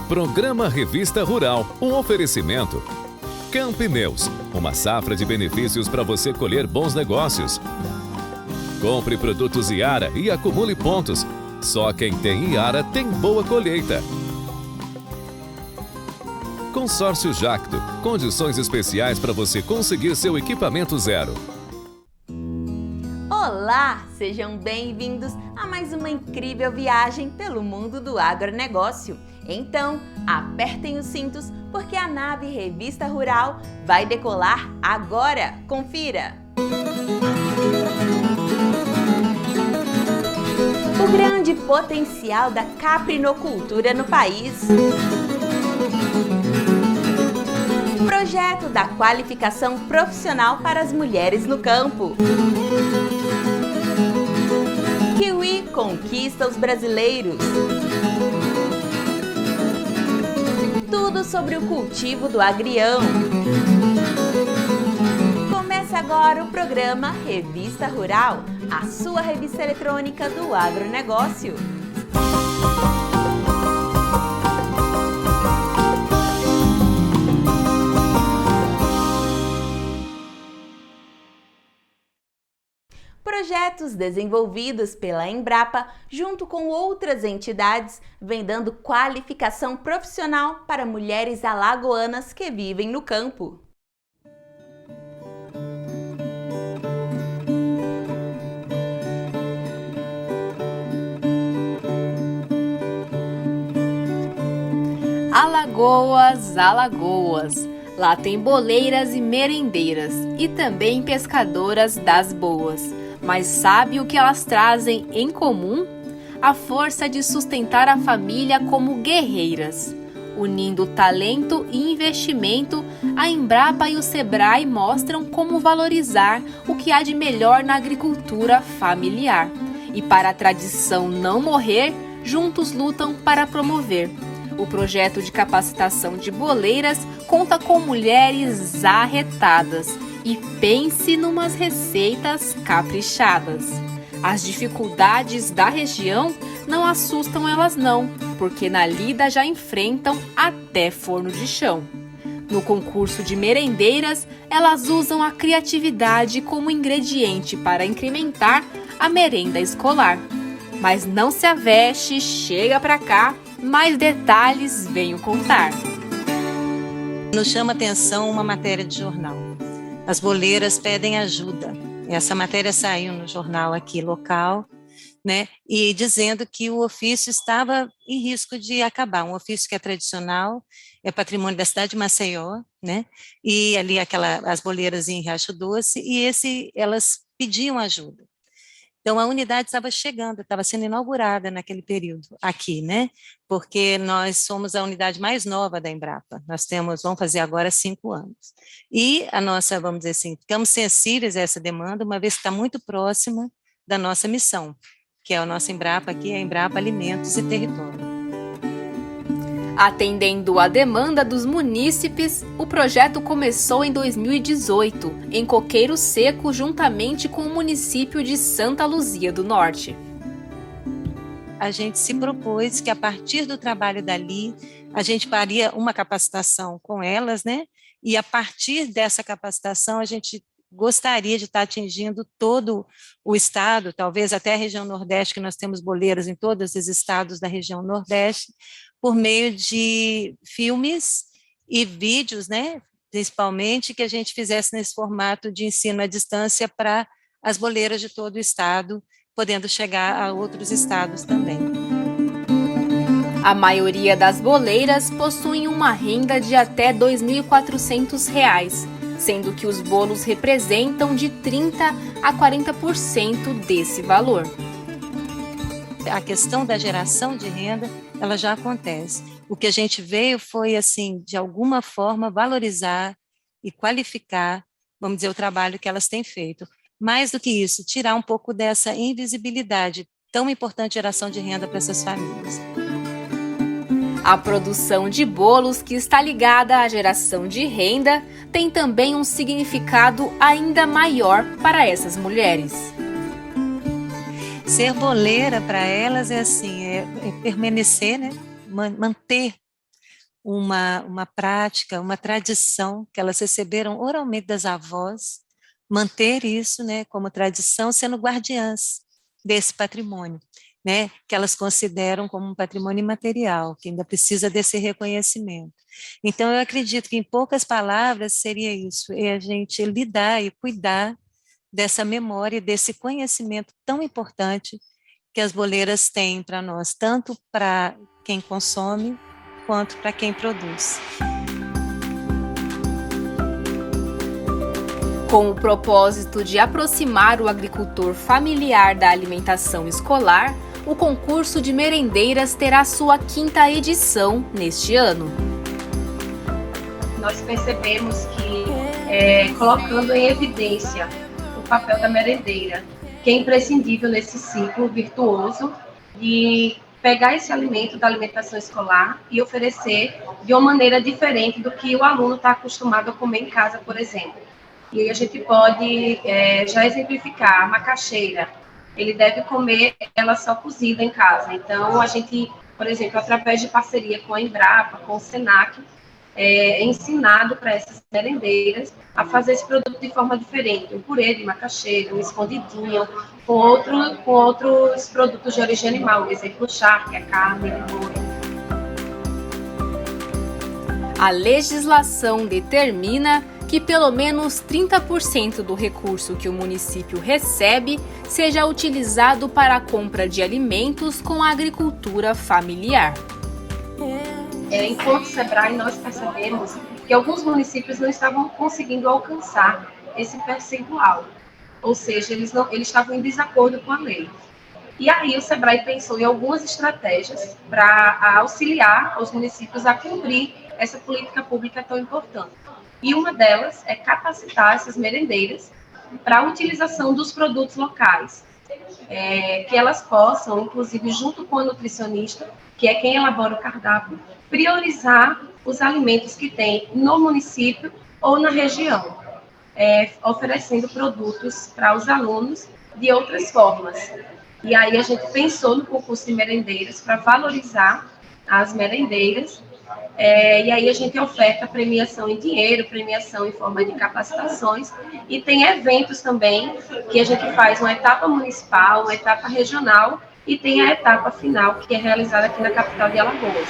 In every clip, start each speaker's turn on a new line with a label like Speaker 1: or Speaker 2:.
Speaker 1: Programa Revista Rural, um oferecimento. Campineus, uma safra de benefícios para você colher bons negócios. Compre produtos Iara e acumule pontos. Só quem tem Iara tem boa colheita. Consórcio Jacto, condições especiais para você conseguir seu equipamento zero.
Speaker 2: Olá, sejam bem-vindos a mais uma incrível viagem pelo mundo do agronegócio. Então, apertem os cintos porque a nave Revista Rural vai decolar agora. Confira! O grande potencial da caprinocultura no país. Projeto da qualificação profissional para as mulheres no campo. Kiwi conquista os brasileiros. Tudo sobre o cultivo do agrião. Começa agora o programa Revista Rural, a sua revista eletrônica do agronegócio. Projetos desenvolvidos pela Embrapa, junto com outras entidades, vêm dando qualificação profissional para mulheres alagoanas que vivem no campo.
Speaker 3: Alagoas, Alagoas. Lá tem boleiras e merendeiras e também pescadoras das boas. Mas sabe o que elas trazem em comum? A força de sustentar a família como guerreiras. Unindo talento e investimento, a Embrapa e o Sebrae mostram como valorizar o que há de melhor na agricultura familiar. E para a tradição não morrer, juntos lutam para promover. O projeto de capacitação de boleiras conta com mulheres arretadas. E pense numas receitas caprichadas. As dificuldades da região não assustam elas não, porque na lida já enfrentam até forno de chão. No concurso de merendeiras, elas usam a criatividade como ingrediente para incrementar a merenda escolar. Mas não se aveste, chega pra cá, mais detalhes venho contar.
Speaker 4: Nos chama atenção uma matéria de jornal. As boleiras pedem ajuda. Essa matéria saiu no jornal aqui local, né? E dizendo que o ofício estava em risco de acabar. Um ofício que é tradicional, é patrimônio da cidade de Maceió, né? E ali as boleiras em Riacho Doce, e elas pediam ajuda. Então, a unidade estava chegando, estava sendo inaugurada naquele período aqui, né? Porque nós somos a unidade mais nova da Embrapa. Vamos fazer agora 5 anos. E a nossa, vamos dizer assim, ficamos sensíveis a essa demanda, uma vez que está muito próxima da nossa missão, que é a nossa Embrapa aqui, a Embrapa Alimentos e Território.
Speaker 3: Atendendo à demanda dos munícipes, o projeto começou em 2018, em Coqueiro Seco, juntamente com o município de Santa Luzia do Norte.
Speaker 4: A gente se propôs que, a partir do trabalho dali, a gente faria uma capacitação com elas, né? E, a partir dessa capacitação, a gente gostaria de estar atingindo todo o estado, talvez até a região Nordeste, que nós temos boleiras em todos os estados da região Nordeste, por meio de filmes e vídeos, né, principalmente, que a gente fizesse nesse formato de ensino à distância para as boleiras de todo o estado, podendo chegar a outros estados também.
Speaker 3: A maioria das boleiras possuem uma renda de até R$ 2.400, sendo que os bolos representam de 30% a 40% desse valor.
Speaker 4: A questão da geração de renda, ela já acontece. O que a gente veio foi, assim, de alguma forma, valorizar e qualificar, vamos dizer, o trabalho que elas têm feito. Mais do que isso, tirar um pouco dessa invisibilidade, tão importante geração de renda para essas famílias.
Speaker 3: A produção de bolos, que está ligada à geração de renda, tem também um significado ainda maior para essas mulheres.
Speaker 4: Ser boleira para elas é assim, é permanecer, né? Manter uma prática, uma tradição que elas receberam oralmente das avós, manter isso, né, como tradição, sendo guardiãs desse patrimônio, né, que elas consideram como um patrimônio imaterial, que ainda precisa desse reconhecimento. Então, eu acredito que, em poucas palavras, seria isso, é a gente lidar e cuidar dessa memória, desse conhecimento tão importante que as boleiras têm para nós, tanto para quem consome, quanto para quem produz.
Speaker 3: Com o propósito de aproximar o agricultor familiar da alimentação escolar, o concurso de merendeiras terá sua 5ª edição neste ano.
Speaker 5: Nós percebemos que, colocando em evidência o papel da merendeira, que é imprescindível nesse ciclo virtuoso de pegar esse alimento da alimentação escolar e oferecer de uma maneira diferente do que o aluno está acostumado a comer em casa, por exemplo. E aí a gente pode já exemplificar, a macaxeira, ele deve comer ela só cozida em casa. Então, a gente, por exemplo, através de parceria com a Embrapa, com o Senac, é ensinado para essas merendeiras a fazer esse produto de forma diferente, um purê de macaxeira, um escondidinho, com outros produtos de origem animal, por exemplo, o charque, a carne de boi.
Speaker 3: A legislação determina que pelo menos 30% do recurso que o município recebe seja utilizado para a compra de alimentos com a agricultura familiar.
Speaker 5: Enquanto SEBRAE, nós percebemos que alguns municípios não estavam conseguindo alcançar esse percentual, ou seja, eles estavam em desacordo com a lei. E aí o SEBRAE pensou em algumas estratégias para auxiliar os municípios a cumprir essa política pública tão importante. E uma delas é capacitar essas merendeiras para a utilização dos produtos locais, que elas possam, inclusive junto com a nutricionista, que é quem elabora o cardápio, priorizar os alimentos que tem no município ou na região, oferecendo produtos para os alunos de outras formas. E aí a gente pensou no concurso de merendeiras para valorizar as merendeiras, e aí a gente oferta premiação em dinheiro, premiação em forma de capacitações, e tem eventos também, que a gente faz uma etapa municipal, uma etapa regional, e tem a etapa final, que é realizada aqui na capital de Alagoas.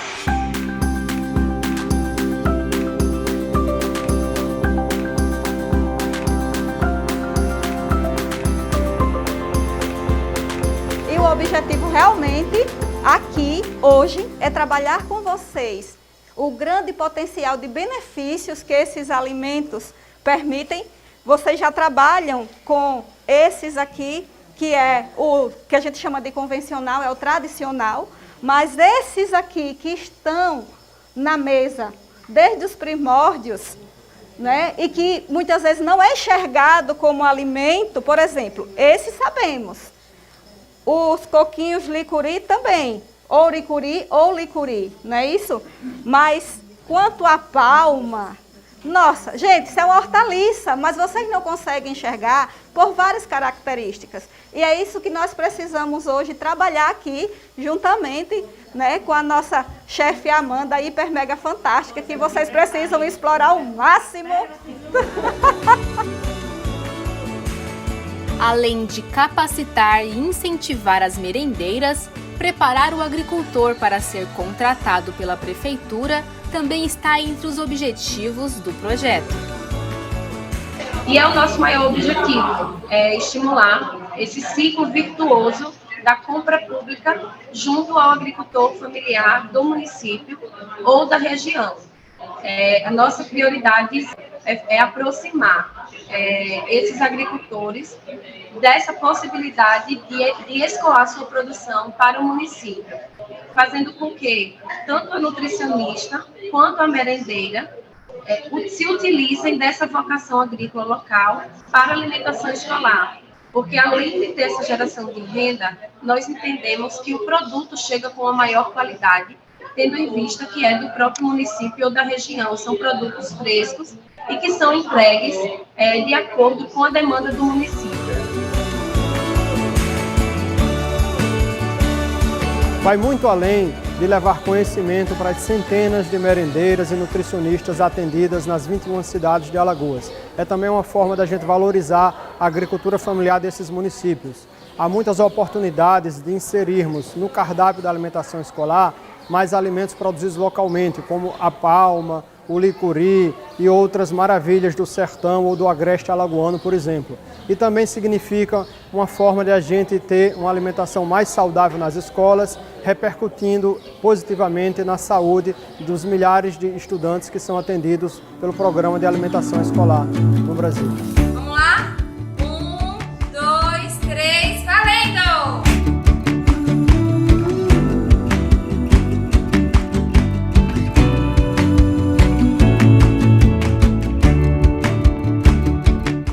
Speaker 6: E o objetivo realmente aqui, hoje, é trabalhar com vocês o grande potencial de benefícios que esses alimentos permitem. Vocês já trabalham com esses aqui, que é o que a gente chama de convencional, é o tradicional, mas esses aqui que estão na mesa desde os primórdios, né, e que muitas vezes não é enxergado como alimento, por exemplo, esses sabemos. Os coquinhos licuri também, ou ricuri ou licuri, não é isso? Mas quanto à palma, nossa, gente, isso é uma hortaliça, mas vocês não conseguem enxergar por várias características. E é isso que nós precisamos hoje trabalhar aqui, juntamente, né, com a nossa chefe Amanda, hiper mega fantástica, que vocês precisam explorar ao máximo.
Speaker 3: Além de capacitar e incentivar as merendeiras, preparar o agricultor para ser contratado pela prefeitura também está entre os objetivos do projeto.
Speaker 5: E é o nosso maior objetivo, estimular esse ciclo virtuoso da compra pública junto ao agricultor familiar do município ou da região. A nossa prioridade é aproximar esses agricultores dessa possibilidade de escoar sua produção para o município, fazendo com que tanto a nutricionista quanto a merendeira se utilizem dessa vocação agrícola local para a alimentação escolar. Porque além de ter essa geração de renda, nós entendemos que o produto chega com a maior qualidade, tendo em vista que é do próprio município ou da região, são produtos frescos e que são entregues de acordo com a demanda do município.
Speaker 7: Vai muito além de levar conhecimento para as centenas de merendeiras e nutricionistas atendidas nas 21 cidades de Alagoas. É também uma forma da gente valorizar a agricultura familiar desses municípios. Há muitas oportunidades de inserirmos no cardápio da alimentação escolar mais alimentos produzidos localmente, como a palma, o licuri e outras maravilhas do sertão ou do agreste alagoano, por exemplo. E também significa uma forma de a gente ter uma alimentação mais saudável nas escolas, repercutindo positivamente na saúde dos milhares de estudantes que são atendidos pelo Programa de Alimentação Escolar no Brasil.
Speaker 8: Vamos lá? 1, 2, 3, valendo!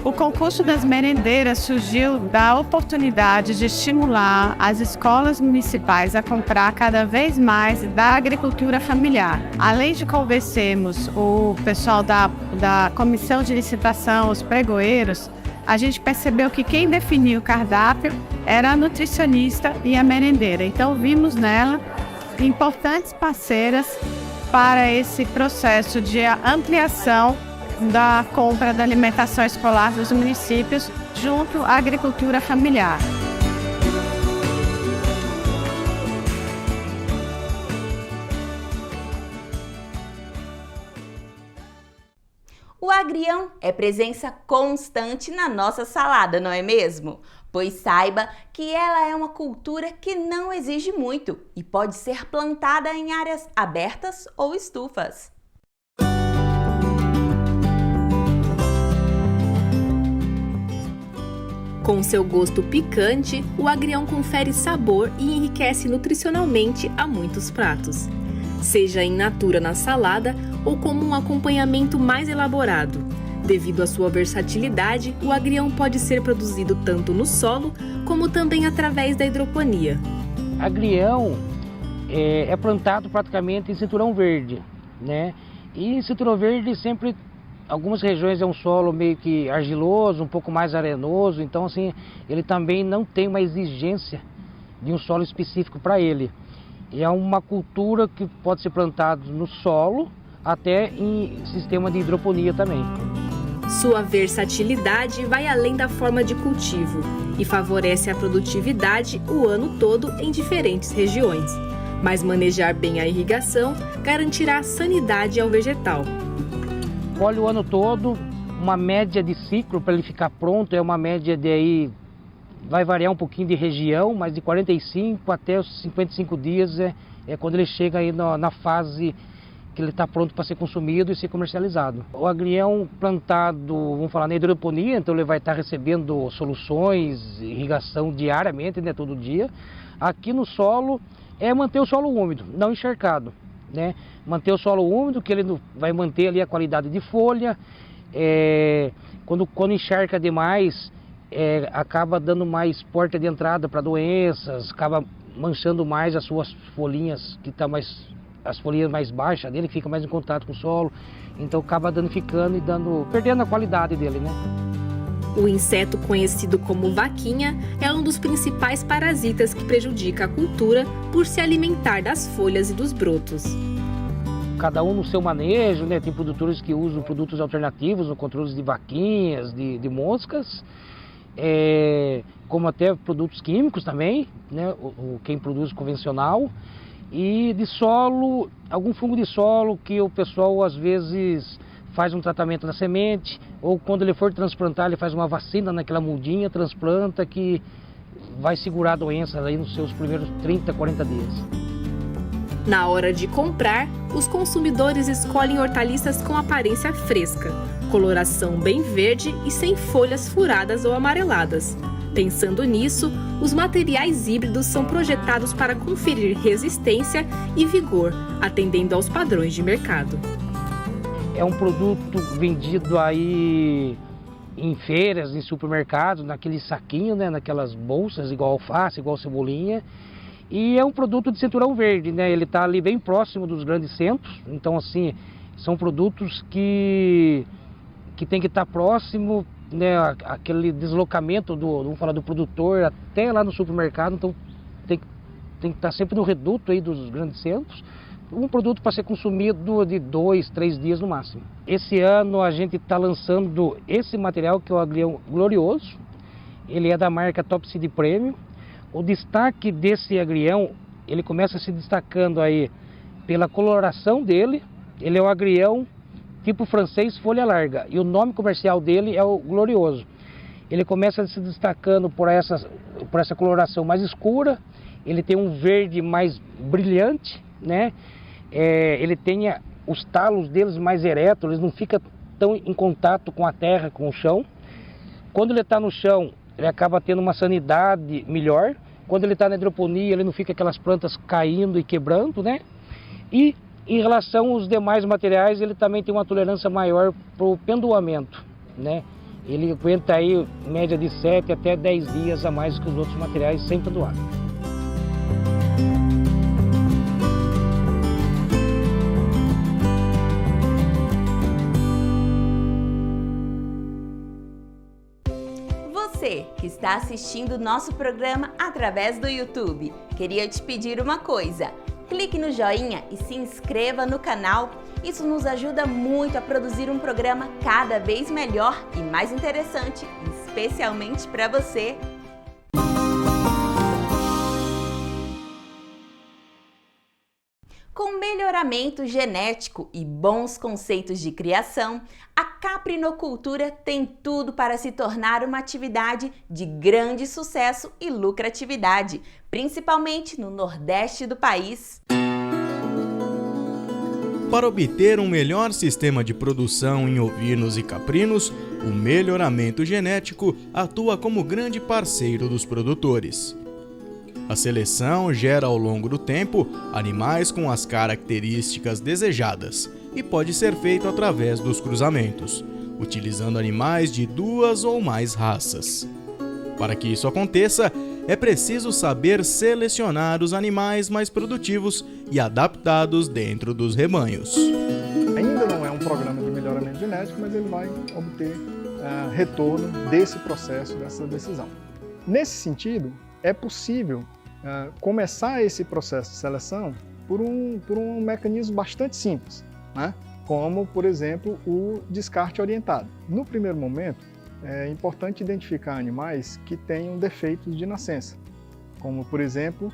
Speaker 9: O concurso das merendeiras surgiu da oportunidade de estimular as escolas municipais a comprar cada vez mais da agricultura familiar. Além de convencermos o pessoal da comissão de licitação, os pregoeiros, a gente percebeu que quem definiu o cardápio era a nutricionista e a merendeira. Então vimos nela importantes parceiras para esse processo de ampliação da compra da alimentação escolar dos municípios junto à agricultura familiar.
Speaker 2: O agrião é presença constante na nossa salada, não é mesmo? Pois saiba que ela é uma cultura que não exige muito e pode ser plantada em áreas abertas ou estufas.
Speaker 3: Com seu gosto picante, o agrião confere sabor e enriquece nutricionalmente a muitos pratos. Seja in natura na salada ou como um acompanhamento mais elaborado. Devido à sua versatilidade, o agrião pode ser produzido tanto no solo, como também através da hidroponia.
Speaker 10: Agrião é plantado praticamente em cinturão verde, né? E em cinturão verde sempre... Algumas regiões é um solo meio que argiloso, um pouco mais arenoso, então assim, ele também não tem uma exigência de um solo específico para ele. E é uma cultura que pode ser plantada no solo, até em sistema de hidroponia também.
Speaker 3: Sua versatilidade vai além da forma de cultivo e favorece a produtividade o ano todo em diferentes regiões. Mas manejar bem a irrigação garantirá a sanidade ao vegetal.
Speaker 10: Colhe o ano todo, uma média de ciclo para ele ficar pronto é uma média de aí, vai variar um pouquinho de região, mas de 45 até os 55 dias é quando ele chega aí na fase que ele está pronto para ser consumido e ser comercializado. O agrião plantado, vamos falar, na hidroponia, então ele vai estar recebendo soluções, irrigação diariamente, né, todo dia. Aqui no solo é manter o solo úmido, não encharcado. Né? Manter o solo úmido, que ele vai manter ali a qualidade de folha. Quando encharca demais, acaba dando mais porta de entrada para doenças, acaba manchando mais as suas folhinhas, que tá as folhinhas mais baixas dele, que fica mais em contato com o solo, então acaba danificando e perdendo a qualidade dele, né?
Speaker 3: O inseto conhecido como vaquinha é um dos principais parasitas que prejudica a cultura por se alimentar das folhas e dos brotos.
Speaker 10: Cada um no seu manejo, né? Tem produtores que usam produtos alternativos no controle de vaquinhas, de moscas, como até produtos químicos também, né? Quem produz convencional. E de solo, algum fungo de solo que o pessoal às vezes faz um tratamento na semente, ou quando ele for transplantar, ele faz uma vacina naquela mudinha, transplanta, que vai segurar a doença aí nos seus primeiros 30, 40 dias.
Speaker 3: Na hora de comprar, os consumidores escolhem hortaliças com aparência fresca, coloração bem verde e sem folhas furadas ou amareladas. Pensando nisso, os materiais híbridos são projetados para conferir resistência e vigor, atendendo aos padrões de mercado.
Speaker 10: É um produto vendido aí em feiras, em supermercados, naquele saquinho, né, naquelas bolsas, igual alface, igual cebolinha. E é um produto de cinturão verde, né? Ele está ali bem próximo dos grandes centros. Então, assim, são produtos que tem que estar próximo, né? Aquele deslocamento vamos falar, do produtor até lá no supermercado. Então, tem que tem que estar sempre no reduto aí dos grandes centros, um produto para ser consumido de 2, 3 dias no máximo. Esse ano a gente está lançando esse material que é o agrião glorioso, ele é da marca Top Seed Premium. O destaque desse agrião, ele começa se destacando aí pela coloração dele, ele é o agrião tipo francês folha larga e o nome comercial dele é o glorioso. Ele começa se destacando por essa coloração mais escura, ele tem um verde mais brilhante, né? Ele tem os talos deles mais eretos, eles não ficam tão em contato com a terra, com o chão. Quando ele está no chão, ele acaba tendo uma sanidade melhor. Quando ele está na hidroponia, ele não fica aquelas plantas caindo e quebrando, né? E em relação aos demais materiais, ele também tem uma tolerância maior para o pendoamento, né? Ele aguenta aí média de 7 até 10 dias a mais que os outros materiais sem pendoar.
Speaker 2: Você que está assistindo o nosso programa através do YouTube, queria te pedir uma coisa. Clique no joinha e se inscreva no canal. Isso nos ajuda muito a produzir um programa cada vez melhor e mais interessante, especialmente para você. Com melhoramento genético e bons conceitos de criação, a caprinocultura tem tudo para se tornar uma atividade de grande sucesso e lucratividade, principalmente no Nordeste do país.
Speaker 11: Para obter um melhor sistema de produção em ovinos e caprinos, o melhoramento genético atua como grande parceiro dos produtores. A seleção gera ao longo do tempo animais com as características desejadas e pode ser feito através dos cruzamentos, utilizando animais de 2 ou mais raças. Para que isso aconteça, é preciso saber selecionar os animais mais produtivos e adaptados dentro dos rebanhos.
Speaker 12: Ainda não é um programa de melhoramento genético, mas ele vai obter retorno desse processo, dessa decisão. Nesse sentido, é possível começar esse processo de seleção por um mecanismo bastante simples, né? Como, por exemplo, o descarte orientado. No primeiro momento, é importante identificar animais que tenham defeitos de nascença, como, por exemplo,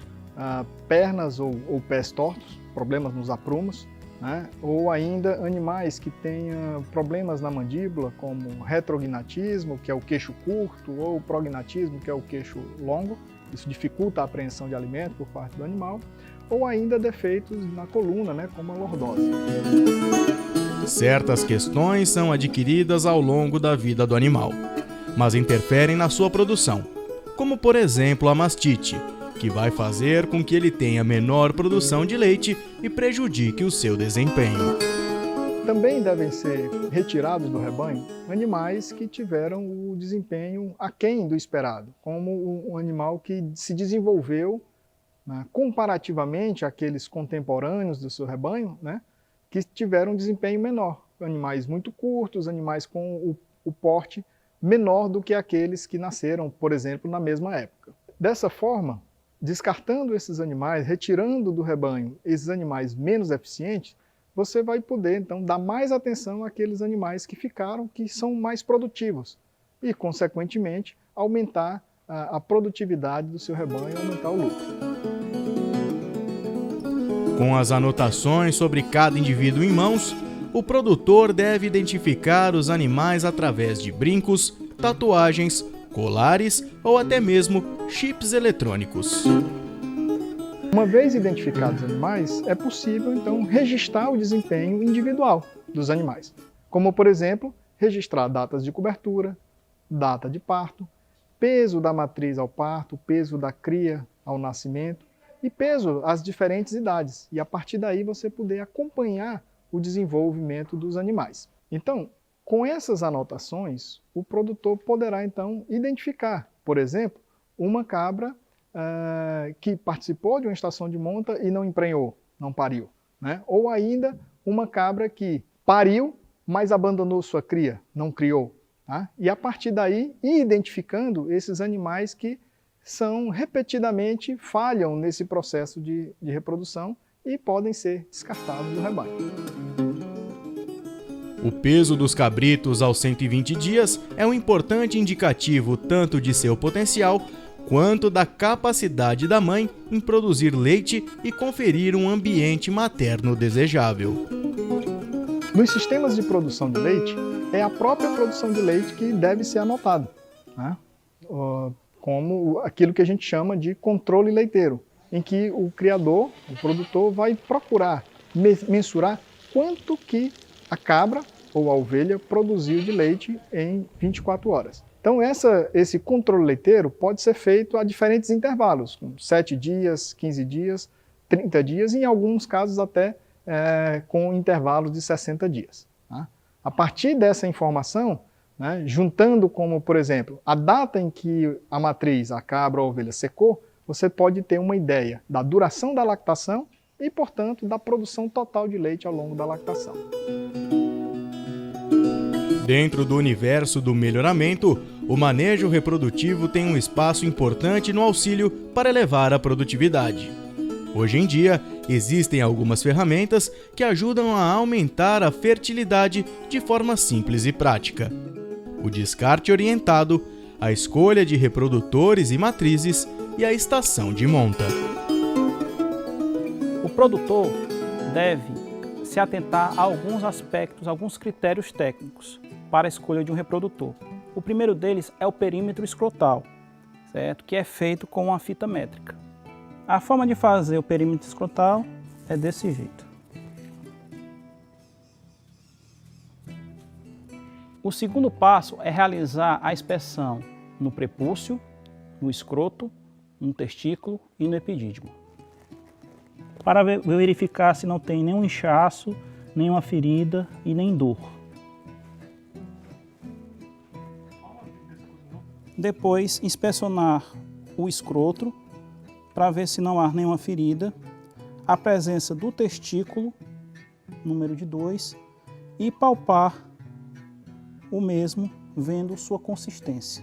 Speaker 12: pernas ou pés tortos, problemas nos aprumos, né? Ou ainda animais que tenham problemas na mandíbula, como retrognatismo, que é o queixo curto, ou prognatismo, que é o queixo longo. Isso dificulta a apreensão de alimento por parte do animal, ou ainda defeitos na coluna, né, como a lordose.
Speaker 11: Certas questões são adquiridas ao longo da vida do animal, mas interferem na sua produção, como por exemplo a mastite, que vai fazer com que ele tenha menor produção de leite e prejudique o seu desempenho.
Speaker 12: Também devem ser retirados do rebanho animais que tiveram o desempenho aquém do esperado, como um animal que se desenvolveu, né, comparativamente àqueles contemporâneos do seu rebanho, né, que tiveram um desempenho menor. Animais muito curtos, animais com o porte menor do que aqueles que nasceram, por exemplo, na mesma época. Dessa forma, descartando esses animais, retirando do rebanho esses animais menos eficientes, você vai poder, então, dar mais atenção àqueles animais que ficaram, que são mais produtivos e, consequentemente, aumentar a produtividade do seu rebanho e aumentar o lucro.
Speaker 11: Com as anotações sobre cada indivíduo em mãos, o produtor deve identificar os animais através de brincos, tatuagens, colares ou até mesmo chips eletrônicos.
Speaker 12: Uma vez identificados os animais, é possível, então, registrar o desempenho individual dos animais. Como, por exemplo, registrar datas de cobertura, data de parto, peso da matriz ao parto, peso da cria ao nascimento e peso às diferentes idades. E, a partir daí, você poder acompanhar o desenvolvimento dos animais. Então, com essas anotações, o produtor poderá, então, identificar, por exemplo, uma cabra que participou de uma estação de monta e não emprenhou, não pariu, né? Ou ainda uma cabra que pariu, mas abandonou sua cria, não criou. Tá? E a partir daí, ir identificando esses animais que repetidamente falham nesse processo de reprodução e podem ser descartados do rebanho.
Speaker 11: O peso dos cabritos aos 120 dias é um importante indicativo tanto de seu potencial quanto da capacidade da mãe em produzir leite e conferir um ambiente materno desejável.
Speaker 12: Nos sistemas de produção de leite, é a própria produção de leite que deve ser anotada, né? Como aquilo que a gente chama de controle leiteiro, em que o criador, o produtor, vai procurar mensurar quanto que a cabra ou a ovelha produziu de leite em 24 horas. Então esse controle leiteiro pode ser feito a diferentes intervalos, com 7 dias, 15 dias, 30 dias e em alguns casos até com intervalos de 60 dias. Tá? A partir dessa informação, né, juntando como, por exemplo, a data em que a matriz, a cabra ou a ovelha secou, você pode ter uma ideia da duração da lactação e, portanto, da produção total de leite ao longo da lactação.
Speaker 11: Dentro do universo do melhoramento, o manejo reprodutivo tem um espaço importante no auxílio para elevar a produtividade. Hoje em dia, existem algumas ferramentas que ajudam a aumentar a fertilidade de forma simples e prática. O descarte orientado, a escolha de reprodutores e matrizes e a estação de monta.
Speaker 13: O produtor deve se atentar a alguns aspectos, alguns critérios técnicos para a escolha de um reprodutor. O primeiro deles é o perímetro escrotal, certo? Que é feito com uma fita métrica. A forma de fazer o perímetro escrotal é desse jeito. O segundo passo é realizar a inspeção no prepúcio, no escroto, no testículo e no epidídimo, para verificar se não tem nenhum inchaço, nenhuma ferida e nem dor. Depois, inspecionar o escroto para ver se não há nenhuma ferida, a presença do testículo, número de 2, e palpar o mesmo, vendo sua consistência.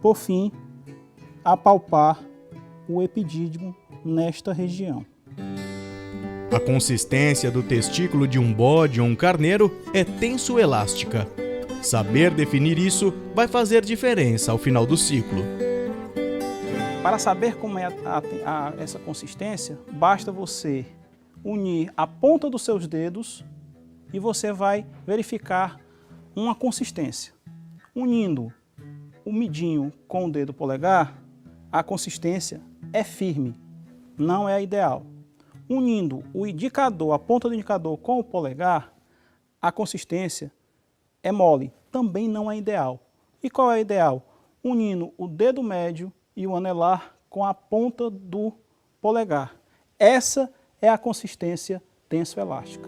Speaker 13: Por fim, apalpar o epidídimo nesta região.
Speaker 11: A consistência do testículo de um bode ou um carneiro é tenso-elástica. Saber definir isso vai fazer diferença ao final do ciclo.
Speaker 13: Para saber como é essa consistência, basta você unir a ponta dos seus dedos e você vai verificar uma consistência. Unindo o midinho com o dedo polegar, a consistência é firme, não é a ideal. Unindo o indicador, a ponta do indicador com o polegar, a consistência é mole, também não é ideal. E qual é a ideal? Unindo o dedo médio e o anelar com a ponta do polegar. Essa é a consistência tenso-elástica.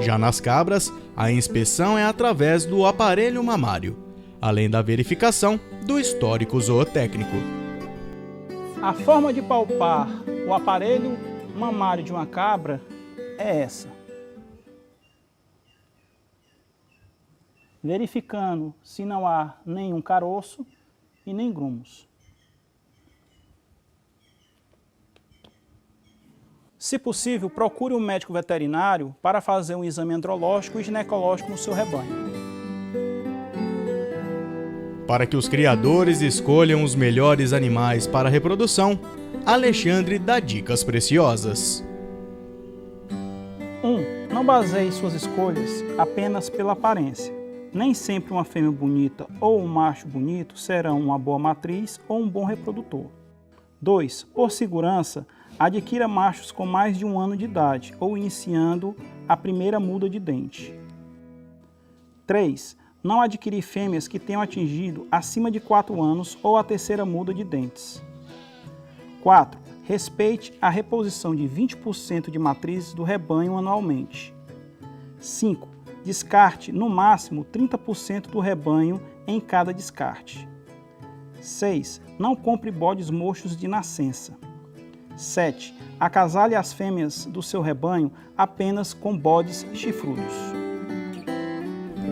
Speaker 11: Já nas cabras, a inspeção é através do aparelho mamário, além da verificação do histórico zootécnico.
Speaker 13: A forma de palpar o aparelho mamário de uma cabra é essa. Verificando se não há nenhum caroço e nem grumos. Se possível, procure um médico veterinário para fazer um exame andrológico e ginecológico no seu rebanho.
Speaker 11: Para que os criadores escolham os melhores animais para a reprodução, Alexandre dá dicas preciosas.
Speaker 13: 1. Não baseie suas escolhas apenas pela aparência. Nem sempre uma fêmea bonita ou um macho bonito serão uma boa matriz ou um bom reprodutor. 2. Por segurança, adquira machos com mais de 1 ano de idade ou iniciando a primeira muda de dente. 3. Não adquirir fêmeas que tenham atingido acima de 4 anos ou a terceira muda de dentes. 4. Respeite a reposição de 20% de matrizes do rebanho anualmente. 5. Descarte no máximo 30% do rebanho em cada descarte. 6. Não compre bodes mochos de nascença. 7. Acasale as fêmeas do seu rebanho apenas com bodes chifrudos.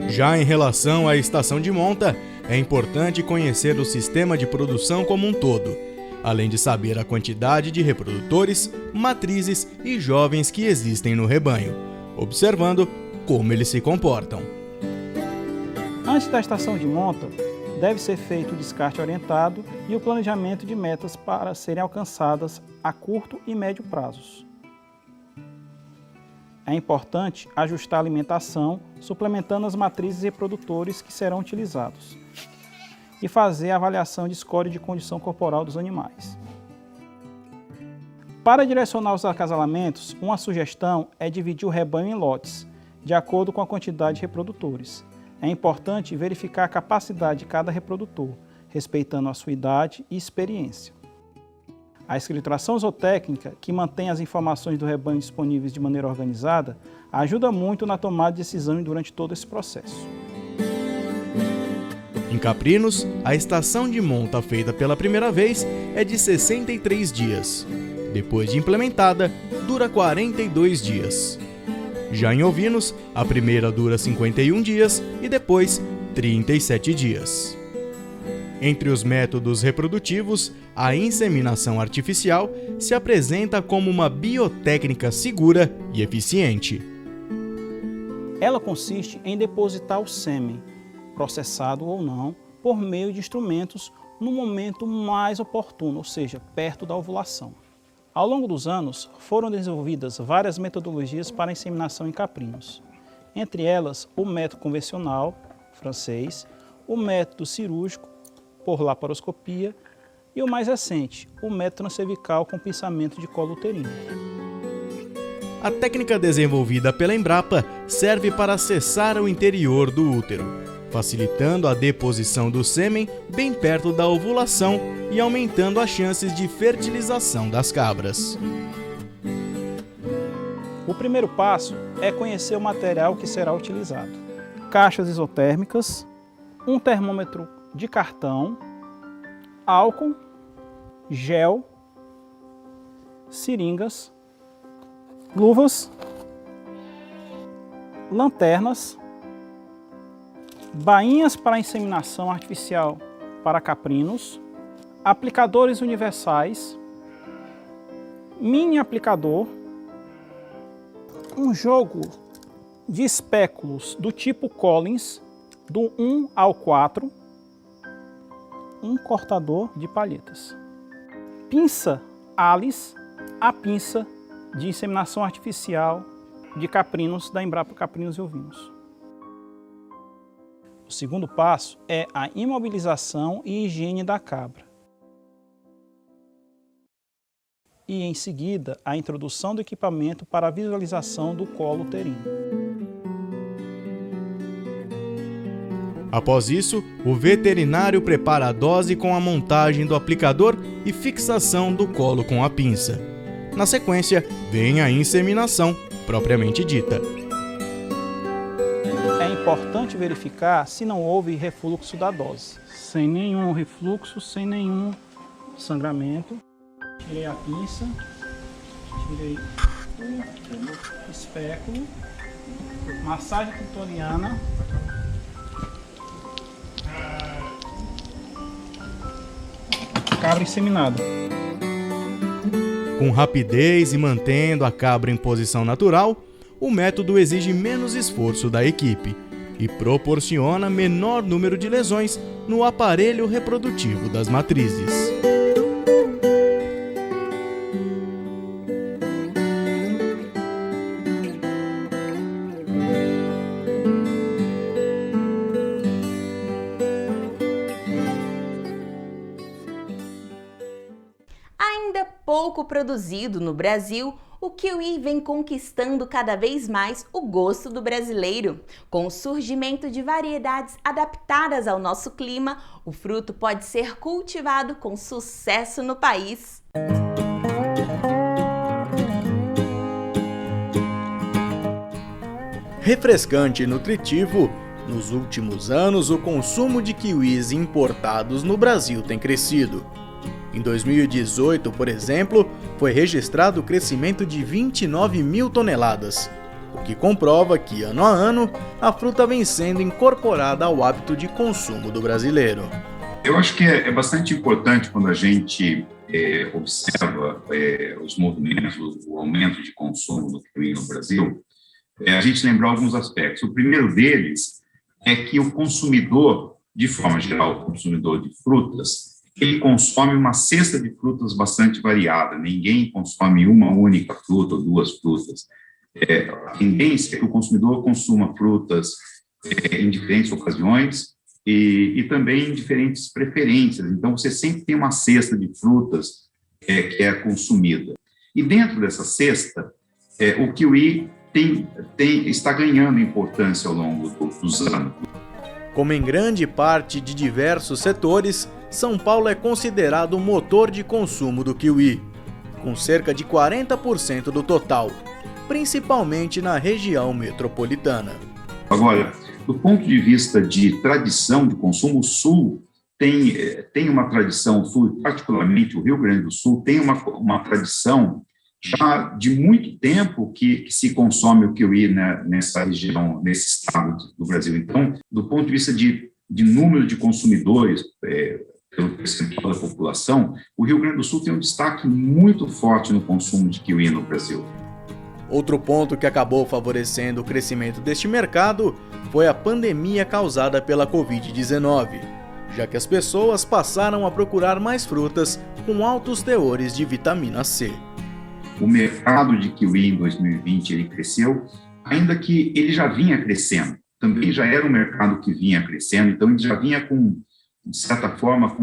Speaker 11: Já em relação à estação de monta, é importante conhecer o sistema de produção como um todo, além de saber a quantidade de reprodutores, matrizes e jovens que existem no rebanho, observando como eles se comportam.
Speaker 13: Antes da estação de monta, deve ser feito o descarte orientado e o planejamento de metas para serem alcançadas a curto e médio prazos. É importante ajustar a alimentação, suplementando as matrizes e reprodutores que serão utilizados, e fazer a avaliação de score de condição corporal dos animais. Para direcionar os acasalamentos, uma sugestão é dividir o rebanho em lotes, de acordo com a quantidade de reprodutores. É importante verificar a capacidade de cada reprodutor, respeitando a sua idade e experiência. A escrituração zootécnica, que mantém as informações do rebanho disponíveis de maneira organizada, ajuda muito na tomada de decisão durante todo esse processo.
Speaker 11: Em caprinos, a estação de monta feita pela primeira vez é de 63 dias. Depois de implementada, dura 42 dias. Já em ovinos, a primeira dura 51 dias e depois 37 dias. Entre os métodos reprodutivos, a inseminação artificial se apresenta como uma biotécnica segura e eficiente.
Speaker 13: Ela consiste em depositar o sêmen, processado ou não, por meio de instrumentos no momento mais oportuno, ou seja, perto da ovulação. Ao longo dos anos, foram desenvolvidas várias metodologias para a inseminação em caprinos. Entre elas, o método convencional, francês, o método cirúrgico, por laparoscopia, e o mais recente, o método transcervical com pinçamento de colo uterino.
Speaker 11: A técnica desenvolvida pela Embrapa serve para acessar o interior do útero, facilitando a deposição do sêmen bem perto da ovulação e aumentando as chances de fertilização das cabras.
Speaker 13: O primeiro passo é conhecer o material que será utilizado. Caixas isotérmicas, um termômetro de cartão, álcool, gel, seringas, luvas, lanternas, bainhas para inseminação artificial para caprinos, aplicadores universais, mini aplicador, um jogo de espéculos do tipo Collins, do 1 ao 4, um cortador de palhetas. Pinça Alice, a pinça de inseminação artificial de caprinos da Embrapa Caprinos e Ovinos. O segundo passo é a imobilização e higiene da cabra. E em seguida, a introdução do equipamento para a visualização do colo uterino.
Speaker 11: Após isso, o veterinário prepara a dose com a montagem do aplicador e fixação do colo com a pinça. Na sequência, vem a inseminação, propriamente dita.
Speaker 13: É importante verificar se não houve refluxo da dose. Sem nenhum refluxo, sem nenhum sangramento. Tirei a pinça, tirei o espéculo, massagem clitoriana. Cabra inseminada.
Speaker 11: Com rapidez e mantendo a cabra em posição natural, o método exige menos esforço da equipe e proporciona menor número de lesões no aparelho reprodutivo das matrizes.
Speaker 2: Pouco produzido no Brasil, o kiwi vem conquistando cada vez mais o gosto do brasileiro. Com o surgimento de variedades adaptadas ao nosso clima, o fruto pode ser cultivado com sucesso no país.
Speaker 11: Refrescante e nutritivo, nos últimos anos o consumo de kiwis importados no Brasil tem crescido. Em 2018, por exemplo, foi registrado o crescimento de 29 mil toneladas, o que comprova que, ano a ano, a fruta vem sendo incorporada ao hábito de consumo do brasileiro.
Speaker 14: Eu acho que é bastante importante quando a gente observa os movimentos, o aumento de consumo do kiwi no Brasil, a gente lembrar alguns aspectos. O primeiro deles é que o consumidor, de forma geral, o consumidor de frutas, ele consome uma cesta de frutas bastante variada. Ninguém consome uma única fruta ou duas frutas. A tendência é que o consumidor consuma frutas em diferentes ocasiões e também em diferentes preferências. Então, você sempre tem uma cesta de frutas que é consumida. E dentro dessa cesta, o kiwi está ganhando importância ao longo dos anos.
Speaker 11: Como em grande parte de diversos setores, São Paulo é considerado o motor de consumo do kiwi, com cerca de 40% do total, principalmente na região metropolitana.
Speaker 14: Agora, do ponto de vista de tradição de consumo, o Sul tem uma tradição, o Sul, particularmente o Rio Grande do Sul, tem uma tradição já de muito tempo que se consome o kiwi, né, nessa região, nesse estado do Brasil. Então, do ponto de vista de número de consumidores, pelo percentual da população, o Rio Grande do Sul tem um destaque muito forte no consumo de kiwi no Brasil.
Speaker 11: Outro ponto que acabou favorecendo o crescimento deste mercado foi a pandemia causada pela Covid-19, já que as pessoas passaram a procurar mais frutas com altos teores de vitamina C.
Speaker 14: O mercado de kiwi em 2020 ele cresceu, ainda que ele já vinha crescendo. Também já era um mercado que vinha crescendo, então ele já vinha com, de certa forma, com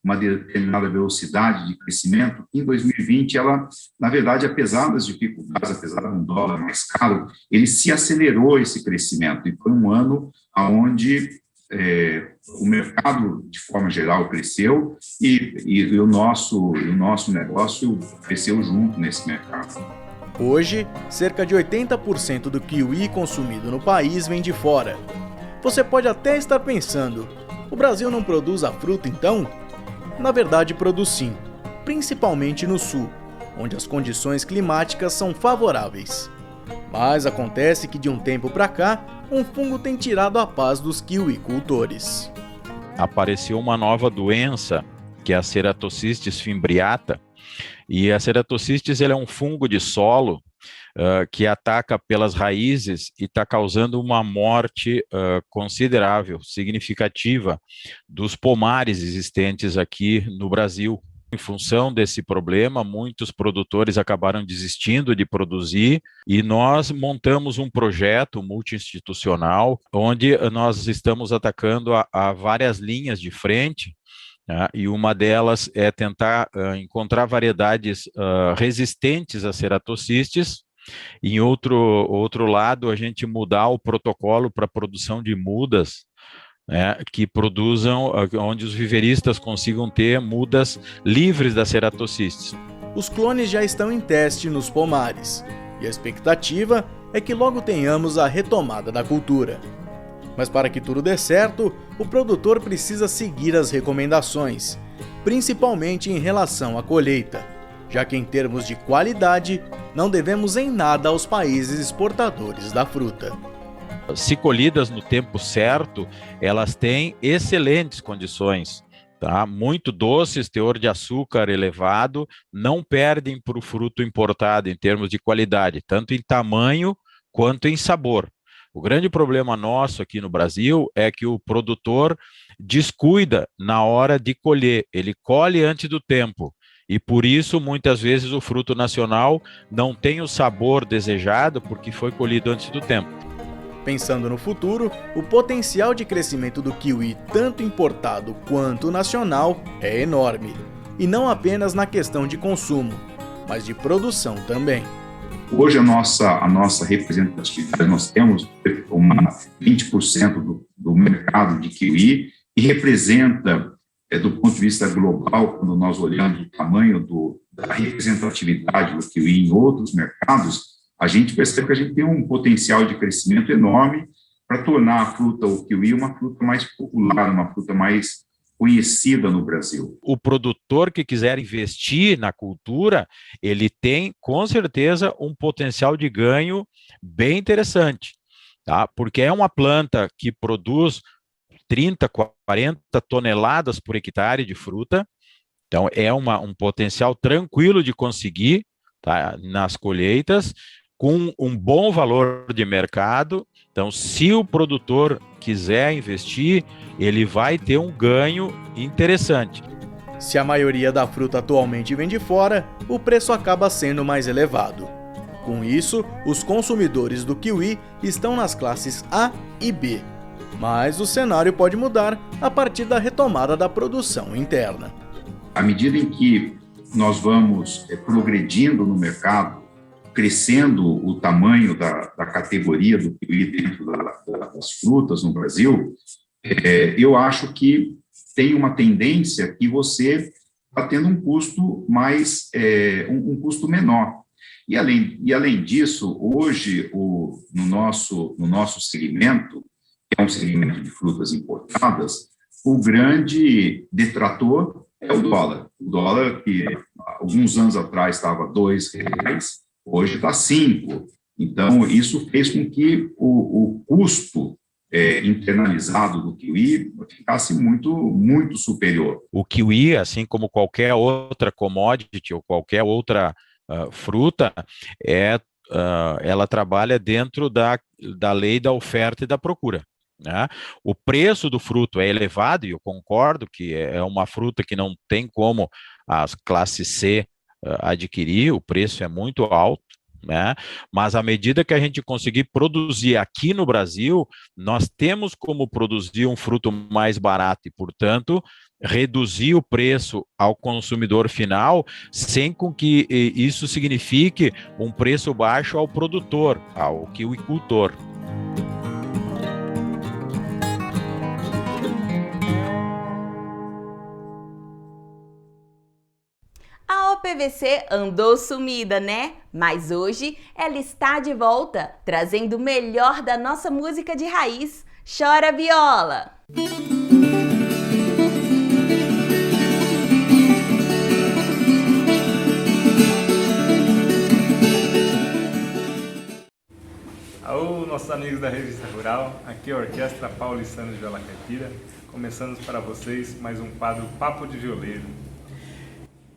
Speaker 14: uma determinada velocidade de crescimento. Em 2020, ela, na verdade, apesar das dificuldades, apesar de um dólar mais caro, ele se acelerou esse crescimento. E foi um ano onde o mercado, de forma geral, cresceu e o nosso negócio cresceu junto nesse mercado.
Speaker 11: Hoje, cerca de 80% do kiwi consumido no país vem de fora. Você pode até estar pensando, o Brasil não produz a fruta então? Na verdade, produz sim, principalmente no sul, onde as condições climáticas são favoráveis. Mas acontece que de um tempo para cá, um fungo tem tirado a paz dos kiwicultores.
Speaker 15: Apareceu uma nova doença, que é a Ceratocystis fimbriata, e a Ceratocystis é um fungo de solo que ataca pelas raízes e está causando uma morte considerável, significativa, dos pomares existentes aqui no Brasil. Em função desse problema, muitos produtores acabaram desistindo de produzir e nós montamos um projeto multi-institucional onde nós estamos atacando a várias linhas de frente, né, e uma delas é tentar encontrar variedades resistentes a ceratocystis. Em outro lado, a gente mudar o protocolo para a produção de mudas, que produzam, onde os viveristas consigam ter mudas livres da ceratocystis.
Speaker 11: Os clones já estão em teste nos pomares, e a expectativa é que logo tenhamos a retomada da cultura. Mas para que tudo dê certo, o produtor precisa seguir as recomendações, principalmente em relação à colheita, já que em termos de qualidade, não devemos em nada aos países exportadores da fruta.
Speaker 15: Se colhidas no tempo certo, elas têm excelentes condições, tá? Muito doces, teor de açúcar elevado, não perdem para o fruto importado em termos de qualidade, tanto em tamanho quanto em sabor. O grande problema nosso aqui no Brasil é que o produtor descuida na hora de colher, ele colhe antes do tempo. E por isso, muitas vezes, o fruto nacional não tem o sabor desejado porque foi colhido antes do tempo.
Speaker 11: Pensando no futuro, o potencial de crescimento do kiwi, tanto importado quanto nacional, é enorme. E não apenas na questão de consumo, mas de produção também.
Speaker 14: Hoje a nossa representatividade, nós temos 20% do mercado de kiwi e representa, do ponto de vista global, quando nós olhamos o tamanho da representatividade do kiwi em outros mercados, a gente percebe que a gente tem um potencial de crescimento enorme para tornar a fruta, o kiwi, uma fruta mais popular, uma fruta mais conhecida no Brasil.
Speaker 15: O produtor que quiser investir na cultura, ele tem, com certeza, um potencial de ganho bem interessante, tá? Porque é uma planta que produz 30, 40 toneladas por hectare de fruta, então é um potencial tranquilo de conseguir, tá, nas colheitas, com um bom valor de mercado. Então, se o produtor quiser investir, ele vai ter um ganho interessante.
Speaker 11: Se a maioria da fruta atualmente vem de fora, o preço acaba sendo mais elevado. Com isso, os consumidores do kiwi estão nas classes A e B. Mas o cenário pode mudar a partir da retomada da produção interna.
Speaker 14: À medida em que nós vamos progredindo no mercado, crescendo o tamanho da categoria do kiwi dentro das frutas no Brasil, eu acho que tem uma tendência que você está tendo um custo um custo menor. E além disso, hoje, no nosso segmento, que é um segmento de frutas importadas, o grande detrator é o dólar. O dólar, que alguns anos atrás estava R$2, hoje está 5. Então, isso fez com que o custo internalizado do kiwi ficasse muito, muito superior.
Speaker 15: O kiwi, assim como qualquer outra commodity ou qualquer outra fruta, ela trabalha dentro da lei da oferta e da procura, né? O preço do fruto é elevado, e eu concordo que é uma fruta que não tem como as classes C adquirir, o preço é muito alto, né? Mas à medida que a gente conseguir produzir aqui no Brasil, nós temos como produzir um fruto mais barato e, portanto, reduzir o preço ao consumidor final, sem com que isso signifique um preço baixo ao produtor, ao kiwicultor.
Speaker 2: A OPVC andou sumida, né? Mas hoje ela está de volta, trazendo o melhor da nossa música de raiz. Chora viola!
Speaker 16: Alô, nossos amigos da Revista Rural, aqui é a Orquestra Paulistana de Viola Caipira. Começando para vocês mais um quadro Papo de Violeiro.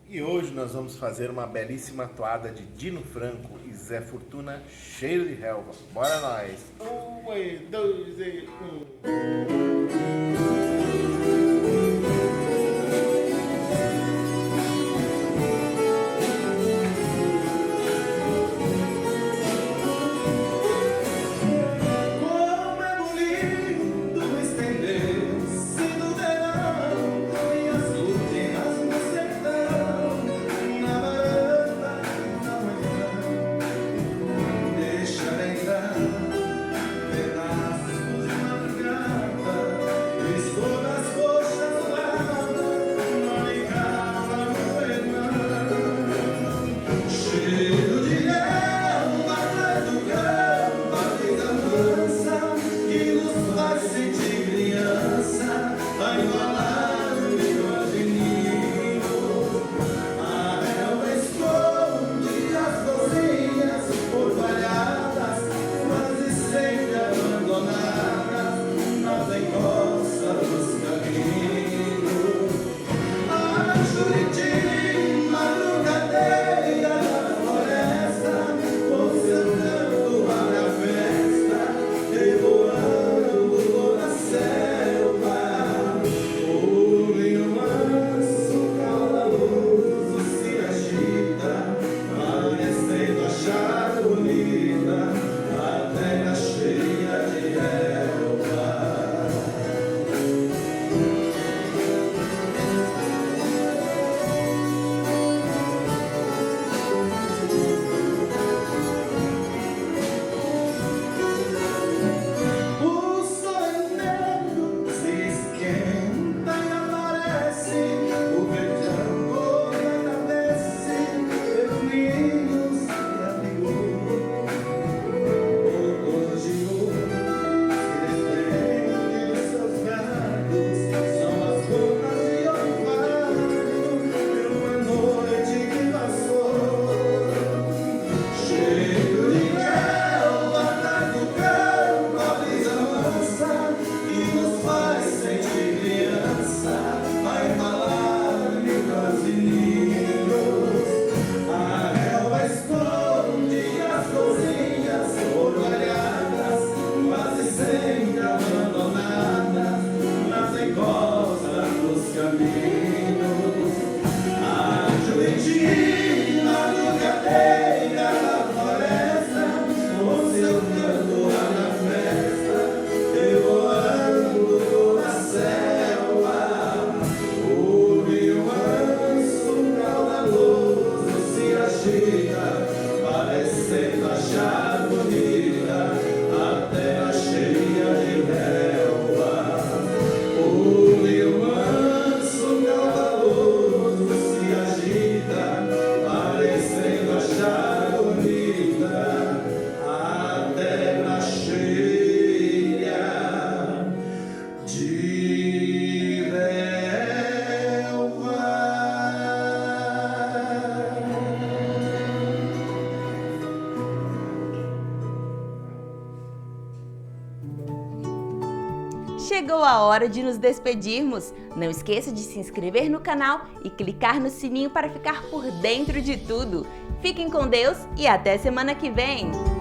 Speaker 17: E hoje nós vamos fazer uma belíssima toada de Dino Franco e Zé Fortuna, Cheiro de Relva. Bora nós! 1, 2 e 1.
Speaker 18: Todas parecendo achar bonita a terra cheia de relva. O rio manso, caudaloso, se agita, parecendo achar bonita a terra cheia de relva.
Speaker 2: Chegou a hora de nos despedirmos. Não esqueça de se inscrever no canal e clicar no sininho para ficar por dentro de tudo. Fiquem com Deus e até semana que vem!